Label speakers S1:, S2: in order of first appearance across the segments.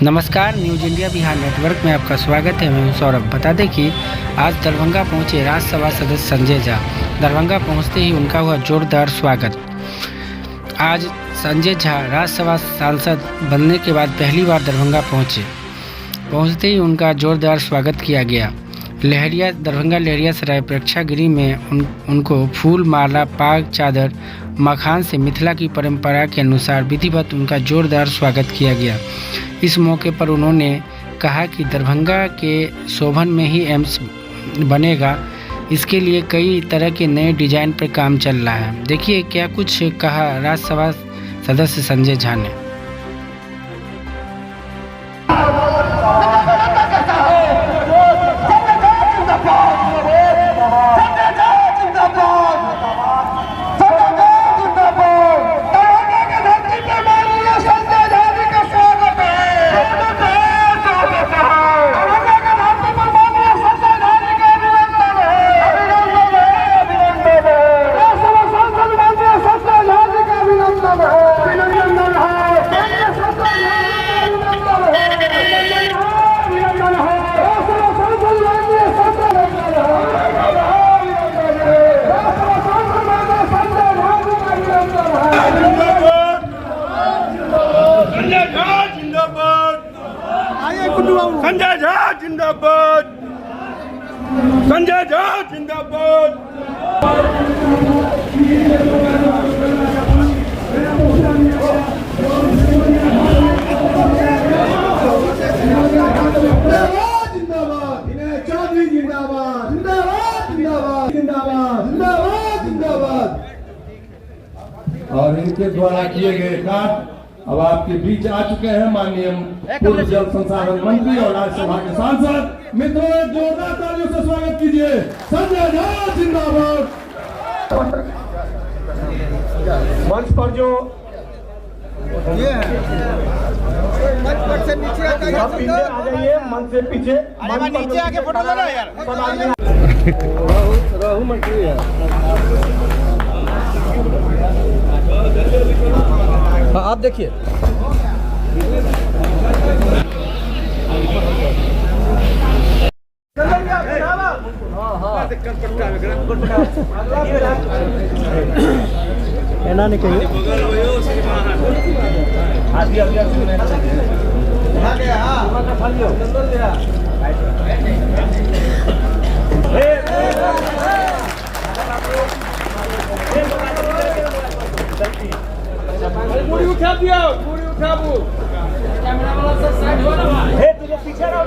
S1: नमस्कार, news India Bihar network में आपका स्वागत है। मैं हूं सौरभ। बता दें कि आज दरभंगा पहुंचे राज्यसभा सदस्य संजय झा। दरभंगा पहुंचते ही उनका हुआ जोरदार स्वागत। आज संजय झा राज्यसभा सांसद बनने के बाद पहली बार दरभंगा पहुंचते ही उनका जोरदार स्वागत किया गया। दरभंगा लहरिया सराय प्रेक्षागृह में उनको फूल माला, पाग, चादर, मखान से मिथिला की परंपरा के अनुसार विधिवत उनका जोरदार स्वागत किया गया। इस मौके पर उन्होंने कहा कि दरभंगा के शोभन में ही एम्स बनेगा। इसके लिए कई तरह के नए डिजाइन पर काम चल रहा है। देखिए क्या कुछ कहा राज्यसभा सदस्य संजय झा ने।
S2: संजय झा जिंदाबाद, संजय झा जिंदाबाद।
S3: और इनके द्वारा किए गए कार्य अब आपके बीच आ चुके हैं। माननीय पूर्व जल संसाधन मंत्री और राज्यसभा के सांसद मित्रों, एक जोरदार तालियों से स्वागत कीजिए। संजय झा जिंदाबाद।
S2: मंच पर जो
S4: ये है मंच से नीचे आ
S2: जाइए, मंच से पीछे,
S4: नीचे आके फोटो ले लो यार।
S2: राहु मंत्री है।
S4: हाँ, आप देखिए नहीं कहिए
S2: पूरी उठा दिया, पूरी उठा वो कैमरा वाला सब साइड हो रहा है। हे तुझे पीछे रहो।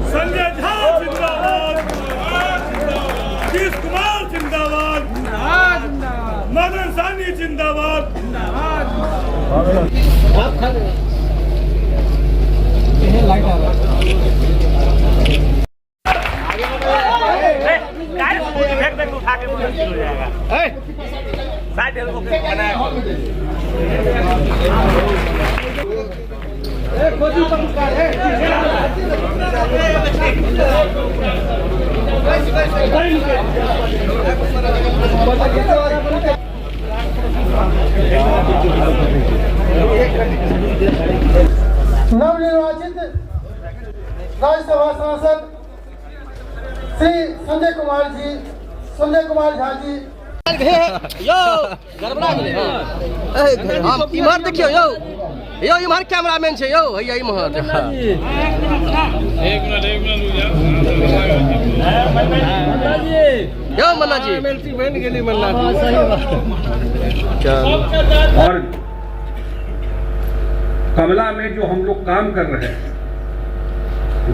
S2: संजय झा जिंदाबाद, नीतीश कुमार जिंदाबाद, मदन सानी जिंदाबाद।
S4: लाइट आ रहा
S5: नवनिर्वाचित राज्यसभा सांसद श्री संजय कुमार झा जी।
S4: यो गड़बड़ा गेले। हम इमहर देखियो यो इमहर कैमरामैन छै यो हैया इमहर। एक मिनट मन्ना जी, यो मन्ना जी एमएलसी बन गेली मन्ना जी। सही बात।
S6: और कमला में जो हम लोग काम कर रहे हैं,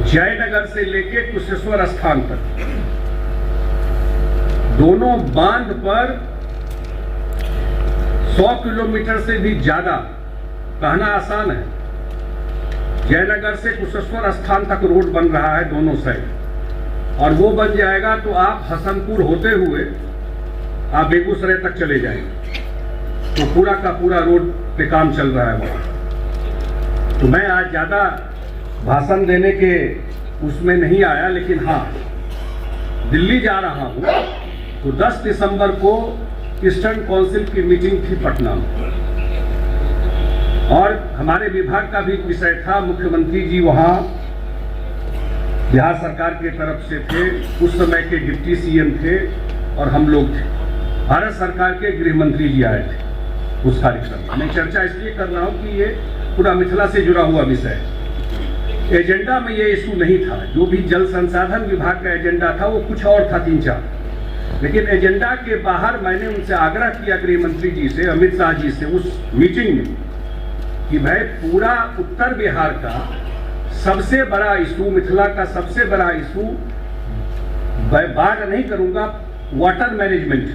S6: जयनगर से लेके कुशेश्वर स्थान तक दोनों बांध पर 100 किलोमीटर से भी ज्यादा, कहना आसान है, जयनगर से कुशेश्वर स्थान तक रोड बन रहा है दोनों साइड। और वो बन जाएगा तो आप हसनपुर होते हुए आप बेगूसराय तक चले जाएंगे। तो पूरा का पूरा रोड पे काम चल रहा है वहां। तो मैं आज ज्यादा भाषण देने के उसमें नहीं आया, लेकिन हाँ, दिल्ली जा रहा हूं तो 10 दिसंबर को ईस्टर्न काउंसिल की मीटिंग थी पटना में। और हमारे विभाग का भी विषय था। मुख्यमंत्री जी वहां बिहार सरकार की तरफ से थे, उस समय के डिप्टी सीएम थे और हम लोग थे। भारत सरकार के गृह मंत्री जी आए थे उस कार्यक्रम में। मैं चर्चा इसलिए कर रहा हूं कि ये पूरा मिथिला से जुड़ा हुआ विषय है। एजेंडा में ये इशू नहीं था। जो भी जल संसाधन विभाग का एजेंडा था वो कुछ और था, 3-4, लेकिन एजेंडा के बाहर मैंने उनसे आग्रह किया, गृह मंत्री जी से, अमित शाह जी से, उस मीटिंग में, कि भाई पूरा उत्तर बिहार का सबसे बड़ा इशू, मिथिला का सबसे बड़ा इशू, बात नहीं करूंगा, वाटर मैनेजमेंट।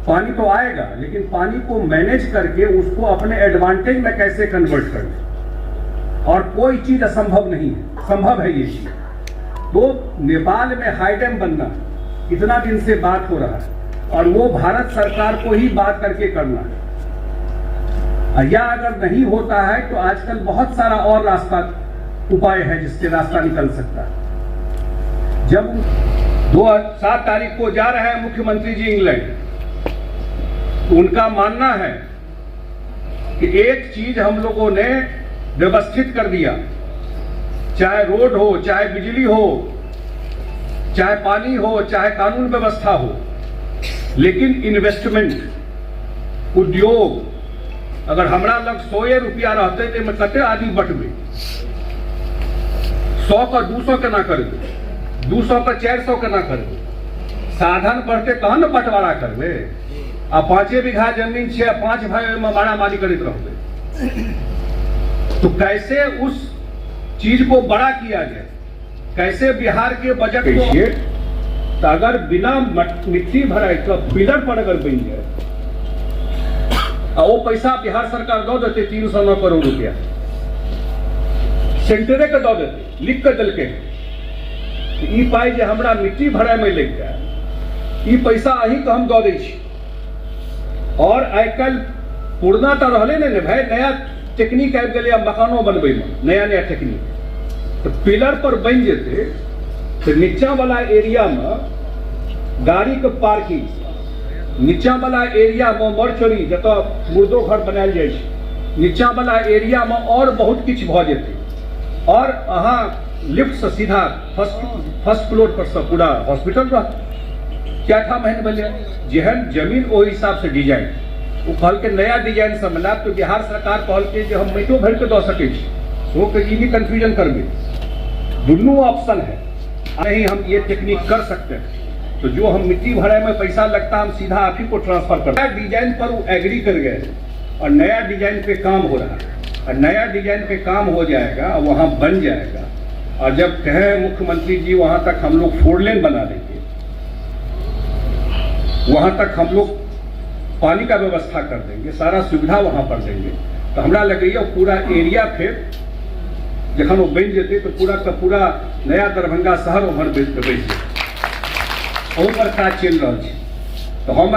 S6: पानी तो आएगा, लेकिन पानी को मैनेज करके उसको अपने एडवांटेज में कैसे कन्वर्ट करें। और कोई चीज असंभव नहीं है, संभव है ये चीज। तो नेपाल में हाई डैम बनना, इतना दिन से बात हो रहा है, और वो भारत सरकार को ही बात करके करना है। या अगर नहीं होता है तो आजकल बहुत सारा और रास्ता, उपाय है जिससे रास्ता निकल सकता है। जब 7 तारीख को जा रहे हैं मुख्यमंत्री जी इंग्लैंड, तो उनका मानना है कि एक चीज हम लोगों ने व्यवस्थित कर दिया, चाहे रोड हो, चाहे बिजली हो, चाहे पानी हो, चाहे कानून व्यवस्था हो, लेकिन इन्वेस्टमेंट, उद्योग, अगर हमरा लग 100 रुपया रहते तो मैं कते आदमी बटबे, 100 का 200 के ना करबे, 200 का 400 के ना करबे। साधन बढ़ते तहन न बंटवारा करबे। आ 5 बीघा जमीन छे, 5 भाई में मारामारी करते रहबे। तो कैसे उस चीज को बड़ा किया जाए, कैसे बिहार के बजट को, तो अगर बिना मिट्टी भराई तो पिलर पर अगर बन जाए, वो पैसा बिहार सरकार दो देते 309 करोड़ रुपया, सेंटरे के दो देते, लिख के दिल के, ई पाई जे हमरा मिट्टी भराई में लग जाए, ई पैसा अही के हम दो दै छी। और आजकल पुरना तो रहले ने भाई, नया टेक्निक आबि गेलै मकानो बनबे में, नया नया टेक्निक। तो पिलर पर बन जेते तो नीचा वाला एरिया में गाड़ी के पार्किंग, नीचा वाला एरिया में मरचोरी, जतऽ मुर्दो घर बनायल जाइ छै, नीचा वाला एरिया में और बहुत किछ भ जेते। और अहाँ लिफ्ट से सीधा फर्स्ट फ्लोर पर से पूरा हॉस्पिटल रहत। क्या था महीने पहले जेहन जमीन ओ हिसाब से डिजाइन, वो कहल के नया डिजाइन से बना। तो बिहार सरकार कहल के जे हम मैटो भर के दो सके छी, वो के ई कंफ्यूजन करबे। दोनों ऑप्शन है, नहीं हम ये टेक्निक कर सकते हैं। तो जो हम मिट्टी भराई में पैसा लगता हम सीधा आप ही को ट्रांसफर करते हैं। डिजाइन पर वो एग्री कर गए और नया डिजाइन पे काम हो रहा है, और नया डिजाइन पे काम हो जाएगा, वहां बन जाएगा। और जब कहे मुख्यमंत्री जी वहां तक हम लोग 4 लेन बना देंगे, वहां तक हम लोग पानी का व्यवस्था कर देंगे, सारा सुविधा वहां पर देंगे, तो हमरा लगे पूरा एरिया फिर जखन वो बन जेते तो पूरा का पूरा नया दरभंगा शहर ओभर बैस जेतै। पर काज चल रहा है। तो हम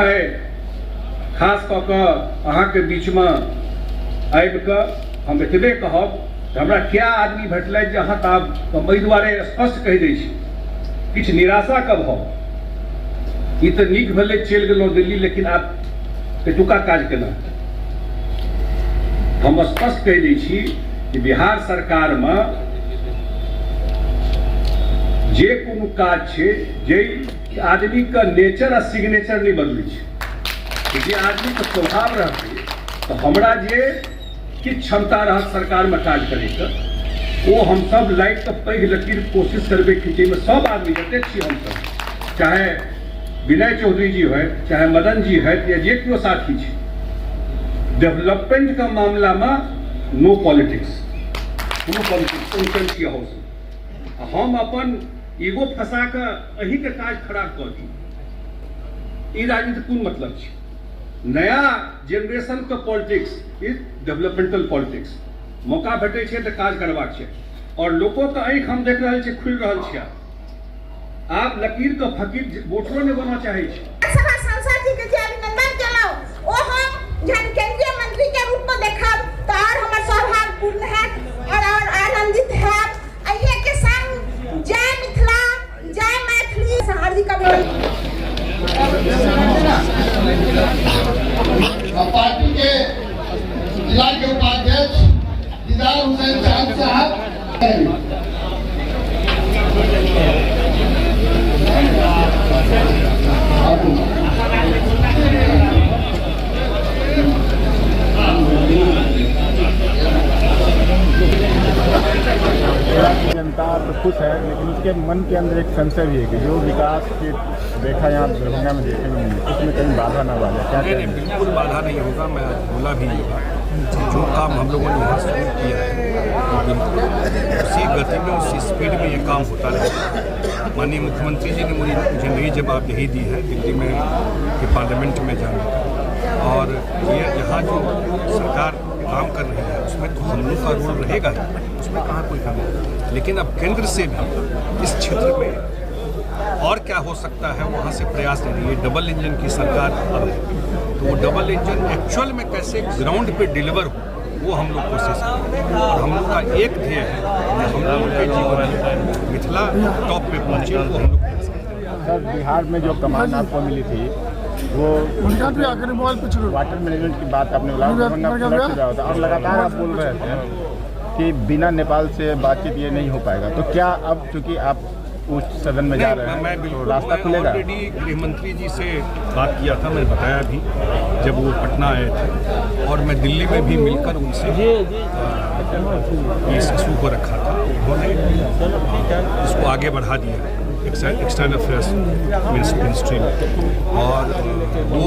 S6: खास कऽ कऽ अहाँके बीच में आबि कऽ हम एतबे कहब, हमरा क्या आदमी भेटलथि जे अहाँ तऽ आब एहि दुआरे स्पष्ट कहि दै छी, किछु निराशा के भाव। ई तऽ नीक भेलै चलि गेलहुँ दिल्ली, लेकिन आब एतुका काज केना। हम स्पष्ट कहि दै छी कि बिहार सरकार में जे कोनो काज छै, जे आदमी का नेचर आ सिग्नेचर नहीं बदलै छै। जे आदमी के स्वभाव रहतै तो हमरा जे किछु क्षमता रहत सरकार में काज करैके, वो हम सब लाइक के पैघ लकीर कोशिश करबे खींचे में। सब आदमी जते छी हम सब, चाहे विनय चौधरी जी है, चाहे मदन जी है, या जे केओ साथी छै, डेवलपमेंट का मामला में नो पॉलिटिक्स, कोनो पॉलिटिक्स उनकर की हाउस। हम अपन ईगो फंसा के अही के काज खराब कर दी, ई राजनीति कोन मतलब छै। नया जेनरेशन के पॉलिटिक्स इज डेवलपमेंटल पॉलिटिक्स। मौका भेटे छै तऽ काज करबाक छै, और लोगों के आँखि हम देख रहल छी खुलि रहल छै। आप लकीर के फकीर वोटरो नहीं बनना चाहे छै।
S7: सभा सांसद जी के जे अभिनंदन केलौ, ओ हम जहन केंद्रीय मंत्री के रूप में देखब तो और हमर सौभाग्य पूर्ण है और आनंदित है। अइए के संग जय मिथिला, जय मैथिली, हार्दिक अभिनंदन।
S5: पार्टी के जिला के उपाध्यक्ष
S8: के मन के अंदर एक संशय भी है कि जो विकास की रेखा यहाँ दरभंगा में देखने में मिली उसमें कहीं बाधा ना बाधा क्या
S6: नहीं, बिल्कुल बाधा नहीं होगा। मैं बोला भी जो काम हम लोगों ने यहाँ शुरू किया है उसी गति में उसी स्पीड में ये काम होता रहेगा। माननीय मुख्यमंत्री जी ने मुझे नई जवाबदेही दी है दिल्ली में कि पार्लियामेंट में जाने का, और ये यहाँ जो सरकार काम कर रही है उसमें तो हम लोग का रोल रहेगा ही, उसमें कहाँ कोई कमी है। लेकिन अब केंद्र से भी इस क्षेत्र में और क्या हो सकता है वहाँ से प्रयास ले रही है। डबल इंजन की सरकार अब है, तो वो डबल इंजन एक्चुअल में कैसे ग्राउंड पे डिलीवर हो वो हम लोग कोशिश करें। और हम लोग का एक ध्येय है कि हम लोगों के जीवन में मिथिला टॉप पे पहुँचे, वो हम लोग कर सकते हैं।
S8: सर बिहार में जो कमान आपको मिली थी वो वाटर मैनेजमेंट की बात आपने बोला होता और लगातार आप बोल रहे थे कि बिना नेपाल से बातचीत ये नहीं हो पाएगा, तो क्या अब चूँकि आप उस सदन में जा रहे हैं
S6: मैं बिल्कुल
S8: रास्ता खुलेगा?
S6: ऑलरेडी गृह मंत्री जी से बात किया था, मैंने बताया भी जब वो पटना आए थे, और मैं दिल्ली में भी मिलकर उनसे इस इशू को रखा था। उन्होंने इसको आगे बढ़ा दिया है एक्सटर्नल अफेयर्स मिनिस्ट्री में, और वो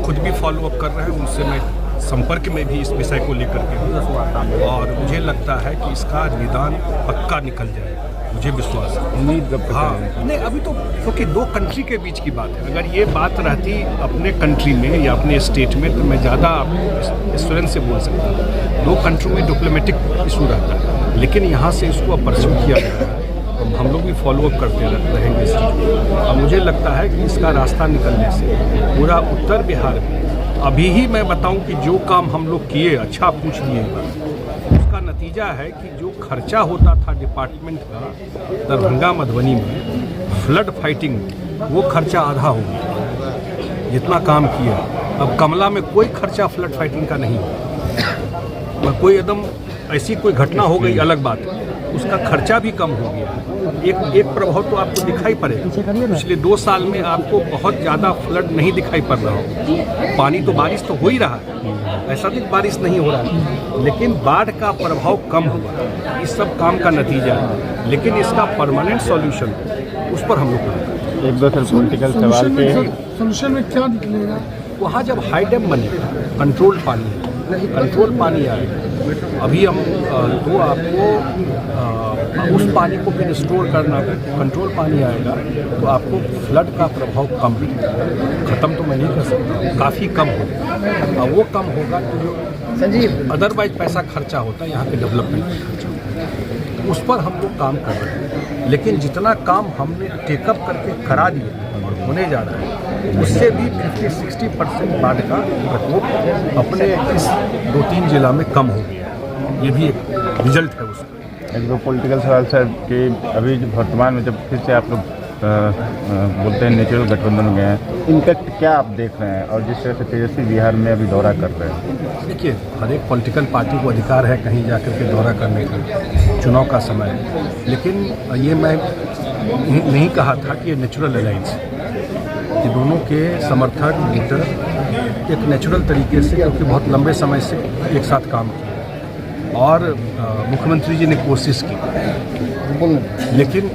S6: खुद भी फॉलो अप कर रहे हैं। उनसे मैं संपर्क में भी इस विषय को लेकर के, और मुझे लगता है कि इसका निदान पक्का निकल जाएगा, मुझे विश्वास है।
S8: उम्मीद
S6: हाँ नहीं, अभी तो क्योंकि दो कंट्री के बीच की बात है। अगर ये बात रहती अपने कंट्री में या अपने स्टेट में तो मैं ज़्यादा एश्योरेंस से बोल सकता हूँ। दो कंट्री में डिप्लोमेटिक इशू रहता है, लेकिन यहाँ से इसको अब परस्यू किया गया है, तो हम लोग भी फॉलो अप करते रहेंगे इस चीज़ को। अब मुझे लगता है कि इसका रास्ता निकलने से पूरा उत्तर बिहार में अभी ही मैं बताऊं कि जो काम हम लोग किए, अच्छा पूछ लिए, उसका नतीजा है कि जो खर्चा होता था डिपार्टमेंट का दरभंगा मधुबनी में फ्लड फाइटिंग, वो खर्चा आधा हो गया जितना काम किया। अब कमला में कोई खर्चा फ्लड फाइटिंग का नहीं है। कोई एकदम ऐसी कोई घटना हो गई अलग बात है, उसका खर्चा भी कम हो गया। एक प्रभाव तो आपको दिखाई पड़ेगा, पिछले 2 साल में आपको बहुत ज़्यादा फ्लड नहीं दिखाई पड़ रहा हो। पानी तो बारिश तो हो ही रहा है, ऐसा नहीं बारिश नहीं हो रहा है, लेकिन बाढ़ का प्रभाव कम हुआ। इस सब काम का नतीजा है, लेकिन इसका परमानेंट सॉल्यूशन उस पर हम लोग
S8: एक दो पॉलिटिकल सवाल पे
S5: सोल्यूशन में क्या निकलेगा?
S6: वहाँ जब हाई डैम बनेगा, कंट्रोल पानी आएगा। अभी हम तो आपको उस पानी को फिर स्टोर करना है, कंट्रोल पानी आएगा तो आपको फ्लड का प्रभाव कम, ख़त्म तो मैं नहीं कर सकता, काफ़ी कम होगा। और वो कम होगा तो जो अदरवाइज पैसा खर्चा होता है यहाँ के डेवलपमेंट में खर्चा होता है, उस पर हम लोग काम कर रहे हैं। लेकिन जितना काम हमने टेकअप करके करा दिया और होने जा रहा है, उससे भी 50-60% बाढ़ का प्रकोप अपने इस 2-3 जिला में कम हो गया। ये भी एक रिजल्ट है उसका।
S8: एक दो पॉलिटिकल सवाल सर कि अभी वर्तमान में जब फिर से आप लोग बोलते हैं नेचुरल गठबंधन में गए हैं, इम्पैक्ट क्या आप देख रहे हैं? और जिस तरह से तेजस्वी बिहार में अभी दौरा कर रहे हैं,
S6: देखिए हर एक पॉलिटिकल पार्टी को अधिकार है कहीं जाकर के दौरा करने का, चुनाव का समय है। लेकिन ये मैं नहीं कहा था कि ये नेचुरल अलायंस, ये दोनों के समर्थक वोटर एक नेचुरल तरीके से, क्योंकि बहुत लंबे समय से एक साथ काम किया और मुख्यमंत्री जी ने कोशिश की, लेकिन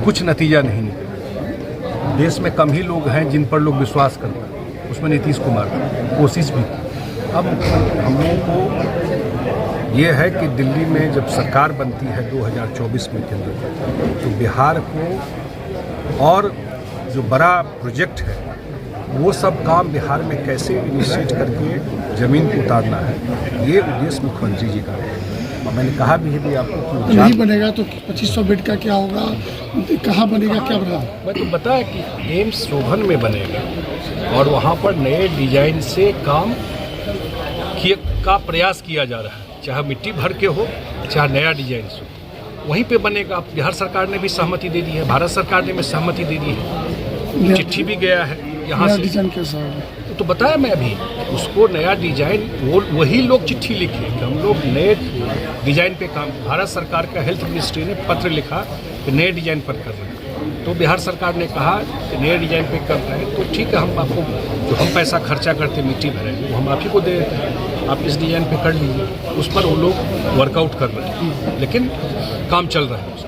S6: कुछ नतीजा नहीं निकला। देश में कम ही लोग हैं जिन पर लोग विश्वास करते हैं, उसमें नीतीश कुमार कोशिश भी की। अब हम लोगों को ये है कि दिल्ली में जब सरकार बनती है 2024 में केंद्र, तो बिहार को और जो बड़ा प्रोजेक्ट है वो सब काम बिहार में कैसे इनिशिएट करके ज़मीन को उतारना है, ये उद्देश्य मुख्यमंत्री जी का है। और मैंने कहा भी है भी आपको कि
S5: नहीं बनेगा तो 2500 बेड का क्या होगा, कहाँ बनेगा, क्या बना?
S6: मैं तो बताया कि एम्स शोभन में बनेगा और वहाँ पर नए डिजाइन से काम का प्रयास किया जा रहा है, चाहे मिट्टी भर के हो चाहे नया डिजाइन से, वहीं पे बनेगा। बिहार सरकार ने भी सहमति दे दी है, भारत सरकार ने भी सहमति दे दी है, चिट्ठी भी गया है यहाँ से।
S5: डिजाइन कैसा होगा
S6: तो बताया मैं अभी, उसको नया डिजाइन वही लोग चिट्ठी लिखे कि हम लोग नए डिजाइन पे काम। भारत सरकार का हेल्थ मिनिस्ट्री ने पत्र लिखा कि नए डिजाइन पर कर रहे हैं, तो बिहार सरकार ने कहा कि नए डिजाइन पे कर रहे हैं तो ठीक है, हम आपको जो हम पैसा खर्चा करते मिट्टी भरेंगे वो हम आप ही को दे देते हैं, आप इस डिजाइन पे कर लीजिए। उस पर वो लोग वर्कआउट कर रहे हैं, लेकिन काम चल रहा है।